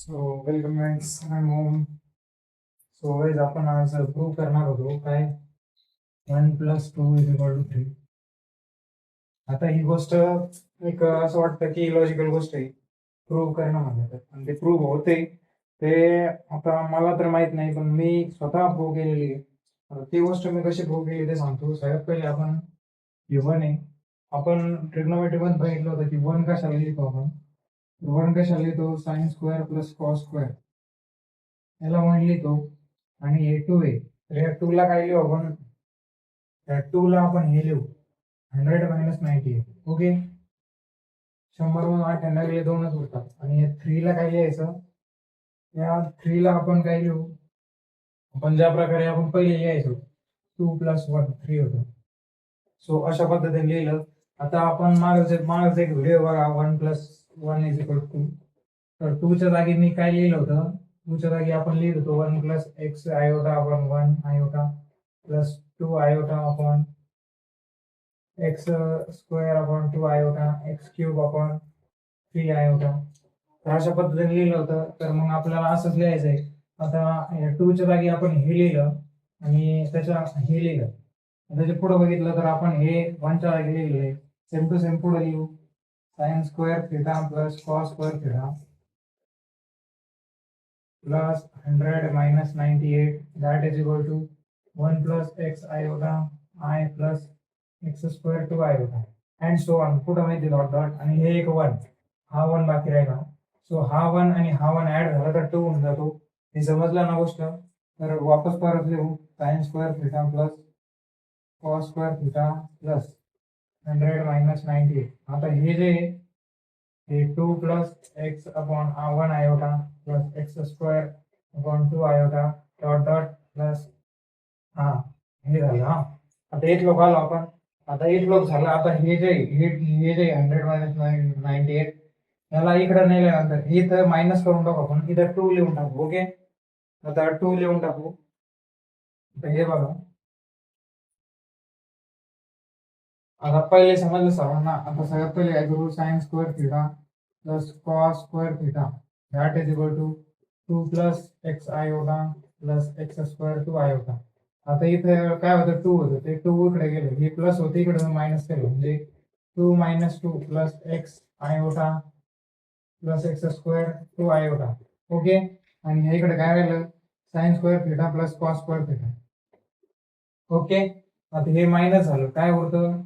So welcome guys, I am home. So guys, आपण आज prove करणार होतो काय 1 + 2 = 3. आता ही गोष्ट एक असं वाटतं की लॉजिकल गोष्ट आहे प्रूव्ह करणं म्हणजे तर, आणि ते प्रूव्ह होते. ते आता मला तर माहित नाही, पण मी स्वतः प्रूव्ह केलेली आहे. आता ती गोष्ट मी कशी प्रूव्ह केली ते सांगतो. सगळ्यात पहिले आपण ही 1 आहे. आपण ट्रिग्नोमेट्री मध्ये बघितलं होतं की 1 कशाला लिहितो आपण. 1 कशाला लिहितो? Sine square plus cos square याला 1 लिहितो. आणि हे 2 आहे, तर या 2 ला काय लिहू आपण? त्या 2 ला आपण हे लिहू 100 - 90. ओके. 100 मधून 8 गेले 2च उरतात. आणि या 3 ला काय लिहायचं? या 3 ला आपण काय लिहू? आपण ज्या प्रकारे आपण पहिले लिहायचो 2 + 1 3 होतं. सो अशा पद्धतीने लिहिलं. आता आपण मागच एक व्हिडिओ बघा 1 + 1 = 2. तर 2 च्या जागी मी काय लिहिलं होतं? 2 च्या जागी आपण लिहित होतो 1 + x iota upon 1 iota plus 2 iota upon x square upon 2 iota x cube upon 3 iota. तर अशा पद्धतीने लिहिलं होतं. तर मग आपल्याला असंच लिहायचंय. आता या 2 च्या जागी आपण हे लिहिलं आणि त्याच्या हे लिहिलं. त्याच्या पुढे बघितलं तर आपण हे 1 च्या जागी लिहिलेलं सेम टू सेम पुढे लिहू. Sign square theta plus cos square theta plus 100 - 98 that is equal to 1 + x iota I plus x square 2 iota and so on. पुढे माहिती डॉट डॉट आणि हे एक 1, हा 1 बाकी राहिला. सो हा 1 आणि हा 1 ऍड झाला तर 2 होऊन जातो. हे समजलं ना गोष्ट? तर वापस परत लिहू sign square theta plus cos square theta plus 100 - 98. आता हे जे हे 2 + x upon 1 iota plus x square upon 2 iota dot dot plus हा हे झालं. आता एक लोक आलो आपण. आता एक लोक झालं. आता हे जे 100 - 98 याला इकडे नेल्यानंतर हे तर मायनस करून टाकू आपण. इथं 2 लिहून टाकू. ओके. आता 2 लिहून टाकू. तर हे बघा, आता पहिले समजलं सर्वांना. आता सगळ्यात पहिले काय करू? Sine square theta plus cos square theta that is equal to 2 + x iota plus x square 2 iota. आता इथे काय होतं? 2 होतं, ते 2 इकडे गेलं. हे प्लस होते, इकडे मायनस केलं म्हणजे 2 - 2 plus x iota plus x square 2 iota. Okay. आणि हे इकडे काय राहिलं? Sign square theta plus cos square theta. Okay. आता हे मायनस झालं, काय होतं?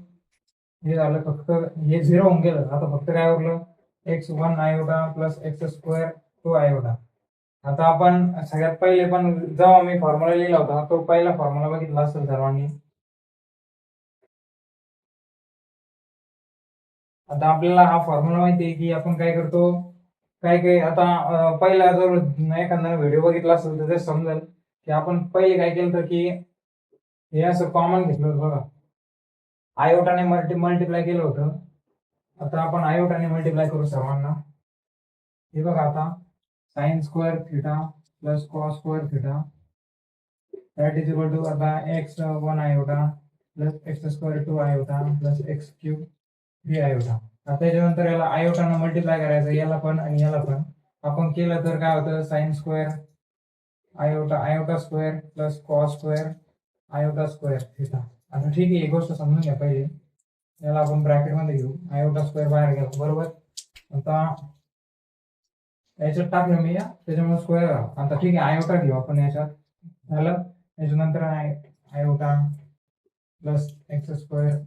हे झालं फक्त हे 0 होऊन गेलं. आता फक्त काय उरलं? x1 iota plus x square 2 iota. आता आपण सगळ्यात पहिले पण जेव्हा मी फॉर्म्युला लिहिला होता तो पहिला फॉर्म्युला बघितला असेल सर्वांनी. आता आपल्याला हा फॉर्म्युला माहिती आहे की आपण काय करतो, काय काय आता पहिला जर एखादा व्हिडिओ बघितला असेल तर ते समजेल की आपण पहिले काय केलं होतं की हे असं कॉमन घेतलं होतं बघा. आयोटाने मल्टिप्लाय केलं होतं. आता आपण आयोटाने मल्टिप्लाय करू सर्वांना. हे बघा, आता sine square theta plus cos square theta that is equal to आता x1 iota plus x square 2 iota plus x cube 3 iota. आता त्याच्यानंतर याला आयोटानं मल्टिप्लाय करायचं, याला पण आणि याला पण. आपण केलं तर काय होतं? Sine square iota iota square plus cos square iota square theta. आता ठीक आहे, ही गोष्ट समजून घ्या पहिले. याला आपण ब्रॅकेटमध्ये घेऊ, आयोटा स्क्वेअर बाहेर घ्या. बरोबर. आता याच्यात टाकलं मी त्याच्यामुळे स्क्वेअर. आता ठीक आहे, आयोटा घेऊ आपण याच्यात. झालं. त्याच्यानंतर iota plus X square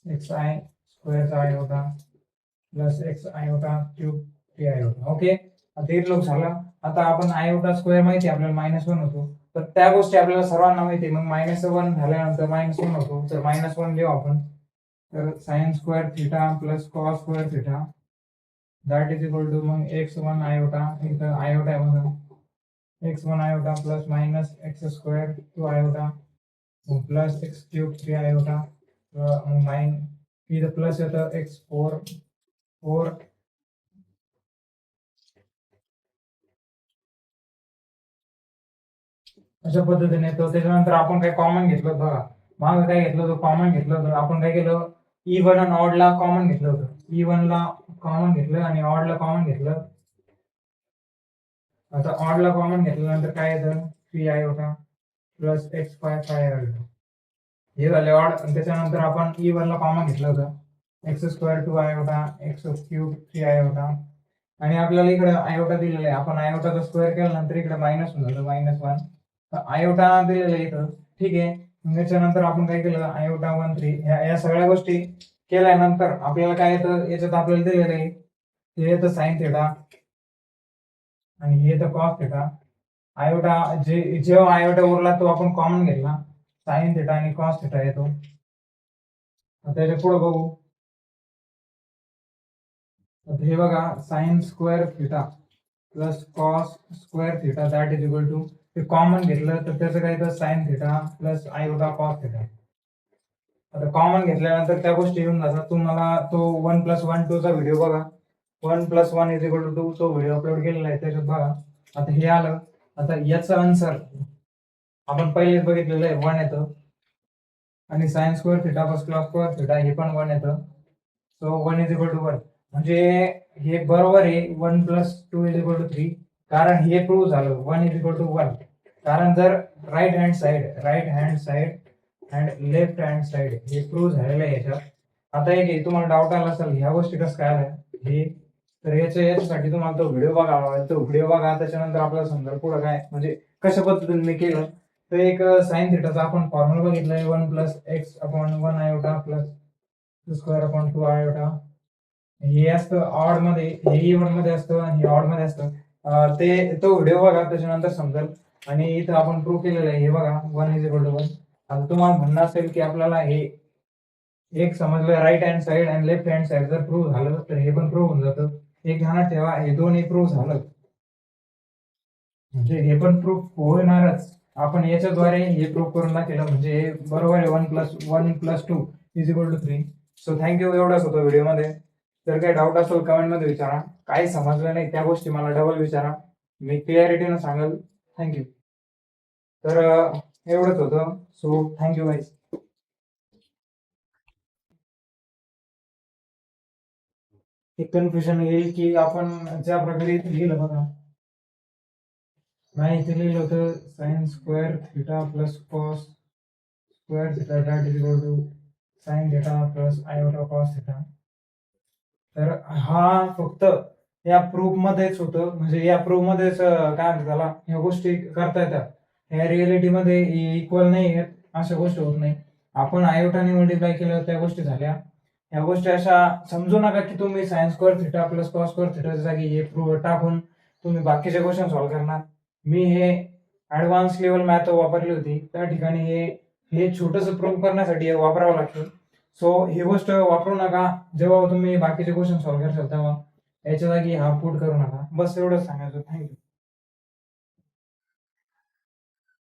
X I स्क्वेअरचा iota plus X iota cube 3 iota. Okay. आता एक लोक झाला. आता आपण आयोटा स्क्वेअर माहिती आपल्याला -1 होतो, तर त्या गोष्टी आपल्याला सर्वांना माहिती आहे. मग -1 झाल्यानंतर -1 होतो, तर -1 लिहू आपण. तर sine square theta plus cos square theta that is equal to मग x1 आयोटा, इथं आयोटा आहे बघा, x1 iota plus minus x square 2 iota plus x cube 3 iota माइन इथं प्लस येतं x4 4 अशा पद्धतीने येतो. त्याच्यानंतर आपण काय कॉमन घेतलं बघा. मागं काय घेतलं होतं? कॉमन घेतलं होतं. आपण काय केलं? E1 आणि ऑडला कॉमन घेतलं होतं. E1 ला कॉमन घेतलं आणि ऑडला कॉमन घेतलं. आता ऑडला कॉमन घेतल्यानंतर काय येतं, पी आय होता plus X five five eta, हे झाले ऑड. त्याच्यानंतर आपण ई वन ला कॉमन घेतलं होतं, एक्स स्क्वेअर टू आय होता एक्स क्यूब थ्री आय होता, आणि आपल्याला इकडे आयोटा दिलेला आहे, आपण आयोटाचा स्क्वेअर केल्यानंतर इकडे मायनस होऊन जातं -1. आयोटा दिलेला आहे इथं, ठीक आहे. त्याच्यानंतर आपण काय केलं, आयोटा 1 3 या सगळ्या गोष्टी केल्यानंतर आपल्याला काय येतं, याच्यात आपल्याला दिलेलं आहे हे येतं साइन थिटा आणि हे येतं कॉस थिटा. आयोटा जेव्हा आयोटा उरला तो आपण कॉमन घेतला, साइन थिटा आणि कॉस थिटा येतो. आता याच्या पुढे बघू, आता हे बघा, sine square theta plus cos square theta that is equal to, ते कॉमन घेतलं तर त्याचं काय येतं, sine theta plus iota cos theta. आता कॉमन घेतल्यानंतर त्या गोष्टी येऊन जातात. तुम्हाला तो 1+1 चा व्हिडिओ बघा, 1+1 इज इक्वल टू 2 तो व्हिडिओ अपलोड केलेला आहे, त्याच्यात बघा. आता हे आलं. आता याचं आन्सर आपण पहिलेच बघितलेलं आहे, 1 येतं, आणि sign square theta plus cos square theta हे पण 1 येतं. सो 1 इज इक्वल टू 1, म्हणजे हे बरोबर आहे. 1+2 इज इक्वल टू 3, कारण हे प्रूव्ह झालं 1 इज इक्वल टू 1. कारण जर right hand side and left hand side हे प्रूव्ह झालेलं आहे याच्यात. आता एक तुम्हाला डाऊट आला असेल ह्या गोष्टी कसं काय आल्या हे, तर याच्यासाठी तुम्हाला तो व्हिडिओ बघावा लागेल. तो व्हिडिओ बघा, त्याच्यानंतर आपल्याला समजा पुढं काय म्हणजे कशा पद्धतीने मी केलं. तर एक साइन थिटाचा आपण फॉर्म्युला बघितलाय, 1+x/1 iota plus square upon 2 iota. हे असतं ऑड मध्ये, हे इव्हन मध्ये असतं आणि हे ऑड मध्ये असतं. ते तो व्हिडिओ बघा, त्याच्यानंतर समजेल. आणि इथं आपण प्रूव्ह केलेलं आहे, हे बघा 1 इज इक्वल टू 1. आता तुम्हाला म्हणणं असेल की आपल्याला हे एक समजलं, राईट हँड साइड आणि लेफ्ट हँड साइड जर प्रूव्ह झालं तर हे पण प्रूव्ह होऊन जातं. एक ध्यानात ठेवा, हे दोन्ही प्रूव्ह झालं म्हणजे हे पण प्रूफ होणारच. आपण याच्याद्वारे हे प्रूफ करून दाखवलं, म्हणजे बरोबर आहे. 1+1+2 is equal to 3. So thank you. एवढाच होतो व्हिडिओमध्ये. जर काही डाऊट असेल कमेंटमध्ये विचारा, काही समजलं नाही त्या गोष्टी मला डबल विचारा, मी क्लिअरिटीनं सांगेल. थँक्यू. तर एवढंच होतं. So thank you guys. एक कन्फ्युजन येईल की आपण ज्या प्रकारे इथे लिहिलं बघा, नाही इथे लिहिलं होतं sine square theta plus cos square theta that is equal to sine theta plus iota cos theta. तर हा फक्त या प्रूफ मध्येच होतं, म्हणजे या प्रूफ मध्येच काय म्हणतात त्याला, ह्या गोष्टी करता येतात. ह्या रिअलिटी मध्ये इक्वल नाही आहेत, अशा गोष्टी होत नाही. आपण आयोटाने मल्टिप्लाय केलं त्या गोष्टी झाल्या. ह्या गोष्टी अशा समजू नका की तुम्ही sine square theta plus cos square थिटाच्या जागी हे प्रूफ टाकून तुम्ही बाकीचे क्वेश्चन सॉल्व्ह करणार. मी हे ऍडव्हान्स लेवल मॅथ वापरली होती, त्या ठिकाणी हे छोटस प्रूव्ह करण्यासाठी हे वापरावं लागतं. सो ही गोष्ट वापरू नका जेव्हा तुम्ही बाकीचे क्वेश्चन सॉल्व्ह करशाल तेव्हा, याच्या जागी हा पुट करू नका. बस एवढंच सांगायचं. थँक्यू.